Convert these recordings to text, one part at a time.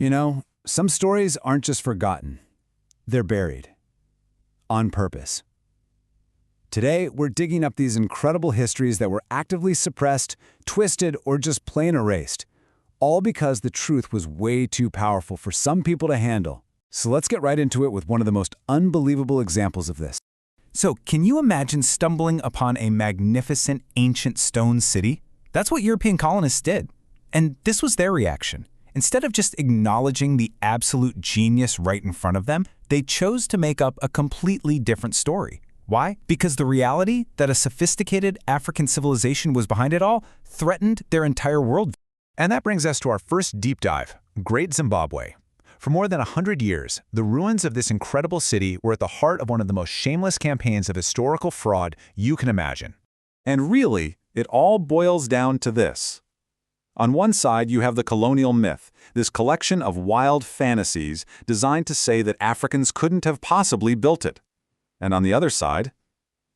You know, some stories aren't just forgotten. They're buried. On purpose. Today, we're digging up these incredible histories that were actively suppressed, twisted, or just plain erased. All because the truth was way too powerful for some people to handle. So let's get right into it with one of the most unbelievable examples of this. So, can you imagine stumbling upon a magnificent ancient stone city? That's what European colonists did. And this was their reaction. Instead of just acknowledging the absolute genius right in front of them, they chose to make up a completely different story. Why? Because the reality that a sophisticated African civilization was behind it all threatened their entire world. And that brings us to our first deep dive, Great Zimbabwe. For more than 100 years, the ruins of this incredible city were at the heart of one of the most shameless campaigns of historical fraud you can imagine. And really, it all boils down to this. On one side, you have the colonial myth, this collection of wild fantasies designed to say that Africans couldn't have possibly built it. And on the other side,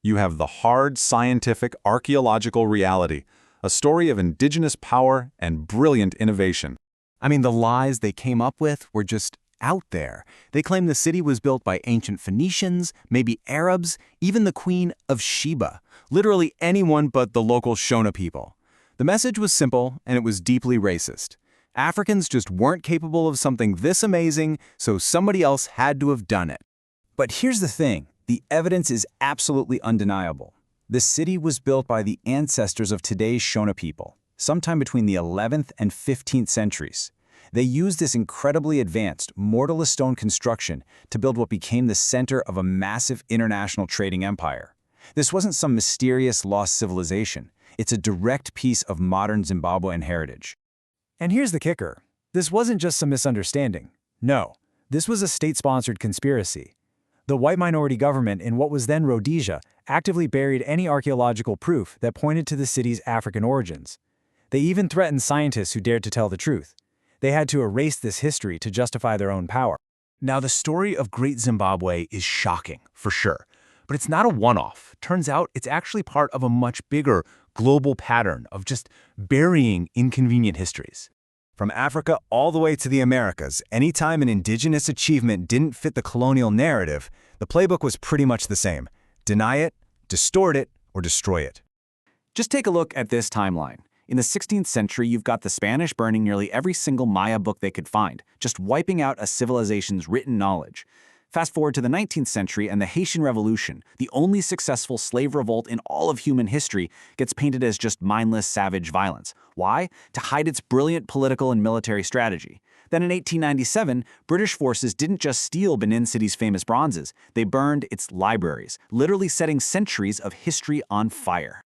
you have the hard scientific archaeological reality, a story of indigenous power and brilliant innovation. I mean, the lies they came up with were just out there. They claimed the city was built by ancient Phoenicians, maybe Arabs, even the Queen of Sheba. Literally anyone but the local Shona people. The message was simple, and it was deeply racist. Africans just weren't capable of something this amazing, so somebody else had to have done it. But here's the thing. The evidence is absolutely undeniable. The city was built by the ancestors of today's Shona people, sometime between the 11th and 15th centuries. They used this incredibly advanced, mortarless stone construction to build what became the center of a massive international trading empire. This wasn't some mysterious lost civilization. It's a direct piece of modern Zimbabwean heritage. And here's the kicker. This wasn't just some misunderstanding. No, this was a state-sponsored conspiracy. The white minority government in what was then Rhodesia actively buried any archaeological proof that pointed to the city's African origins. They even threatened scientists who dared to tell the truth. They had to erase this history to justify their own power. Now, the story of Great Zimbabwe is shocking, for sure. But it's not a one-off. Turns out it's actually part of a much bigger global pattern of just burying inconvenient histories. From Africa all the way to the Americas, anytime an indigenous achievement didn't fit the colonial narrative, the playbook was pretty much the same. Deny it, distort it, or destroy it. Just take a look at this timeline. In the 16th century, you've got the Spanish burning nearly every single Maya book they could find, just wiping out a civilization's written knowledge. Fast forward to the 19th century and the Haitian Revolution, the only successful slave revolt in all of human history, gets painted as just mindless, savage violence. Why? To hide its brilliant political and military strategy. Then in 1897, British forces didn't just steal Benin City's famous bronzes, they burned its libraries, literally setting centuries of history on fire.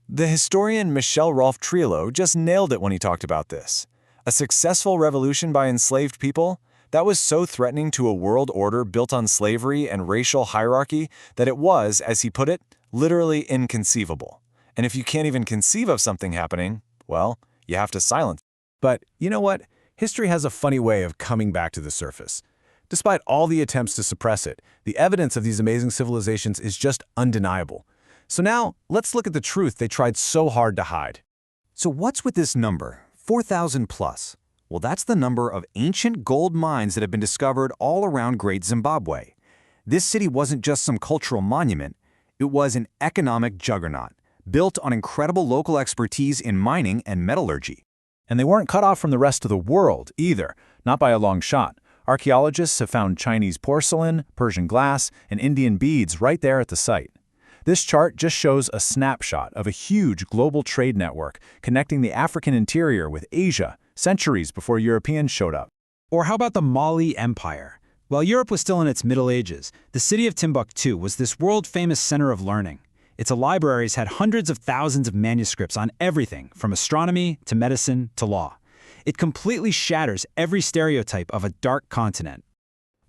The historian Michel Rolfe Trillo just nailed it when he talked about this. A successful revolution by enslaved people? That was so threatening to a world order built on slavery and racial hierarchy that it was, as he put it, literally inconceivable. And if you can't even conceive of something happening, well, you have to silence it. But you know what? History has a funny way of coming back to the surface. Despite all the attempts to suppress it, the evidence of these amazing civilizations is just undeniable. So now, let's look at the truth they tried so hard to hide. So what's with this number, 4,000 plus? Well, that's the number of ancient gold mines that have been discovered all around Great Zimbabwe. This city wasn't just some cultural monument, it was an economic juggernaut, built on incredible local expertise in mining and metallurgy. And they weren't cut off from the rest of the world, either, not by a long shot. Archaeologists have found Chinese porcelain, Persian glass, and Indian beads right there at the site. This chart just shows a snapshot of a huge global trade network connecting the African interior with Asia, centuries before Europeans showed up. Or how about the Mali Empire? While Europe was still in its Middle Ages, the city of Timbuktu was this world-famous center of learning. Its libraries had hundreds of thousands of manuscripts on everything from astronomy to medicine to law. It completely shatters every stereotype of a dark continent.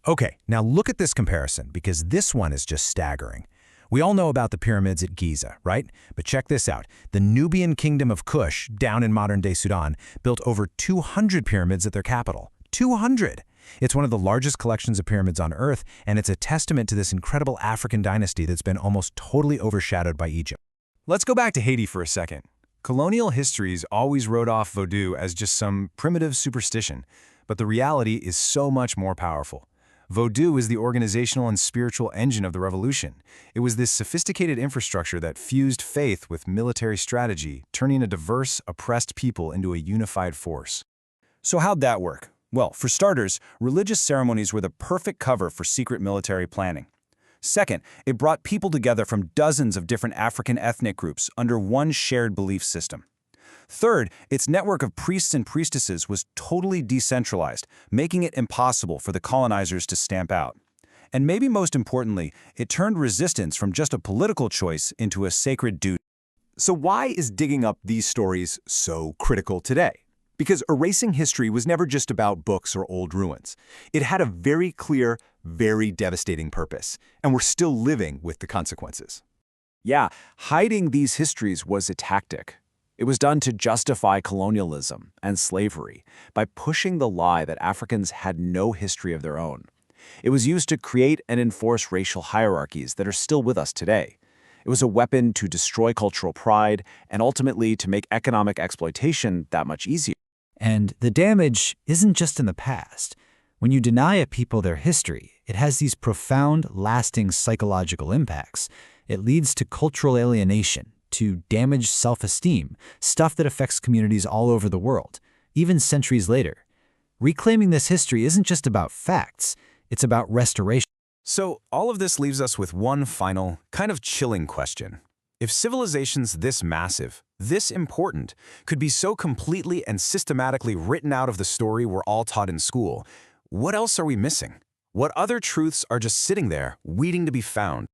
Okay, now look at this comparison, because this one is just staggering. We all know about the pyramids at Giza, right? But check this out. The Nubian kingdom of Kush, down in modern-day Sudan, built over 200 pyramids at their capital. 200! It's one of the largest collections of pyramids on Earth, and it's a testament to this incredible African dynasty that's been almost totally overshadowed by Egypt. Let's go back to Haiti for a second. Colonial histories always wrote off voodoo as just some primitive superstition. But the reality is so much more powerful. Vodou is the organizational and spiritual engine of the revolution. It was this sophisticated infrastructure that fused faith with military strategy, turning a diverse, oppressed people into a unified force. So how'd that work? Well, for starters, religious ceremonies were the perfect cover for secret military planning. Second, it brought people together from dozens of different African ethnic groups under one shared belief system. Third, its network of priests and priestesses was totally decentralized, making it impossible for the colonizers to stamp out. And maybe most importantly, it turned resistance from just a political choice into a sacred duty. So why is digging up these stories so critical today? Because erasing history was never just about books or old ruins. It had a very clear, very devastating purpose, and we're still living with the consequences. Yeah, hiding these histories was a tactic. It was done to justify colonialism and slavery by pushing the lie that Africans had no history of their own. It was used to create and enforce racial hierarchies that are still with us today. It was a weapon to destroy cultural pride and ultimately to make economic exploitation that much easier. And the damage isn't just in the past. When you deny a people their history, it has these profound, lasting psychological impacts. It leads to cultural alienation, to damaged self-esteem, stuff that affects communities all over the world, even centuries later. Reclaiming this history isn't just about facts, it's about restoration. So, all of this leaves us with one final, kind of chilling question. If civilizations this massive, this important, could be so completely and systematically written out of the story we're all taught in school, what else are we missing? What other truths are just sitting there, waiting to be found?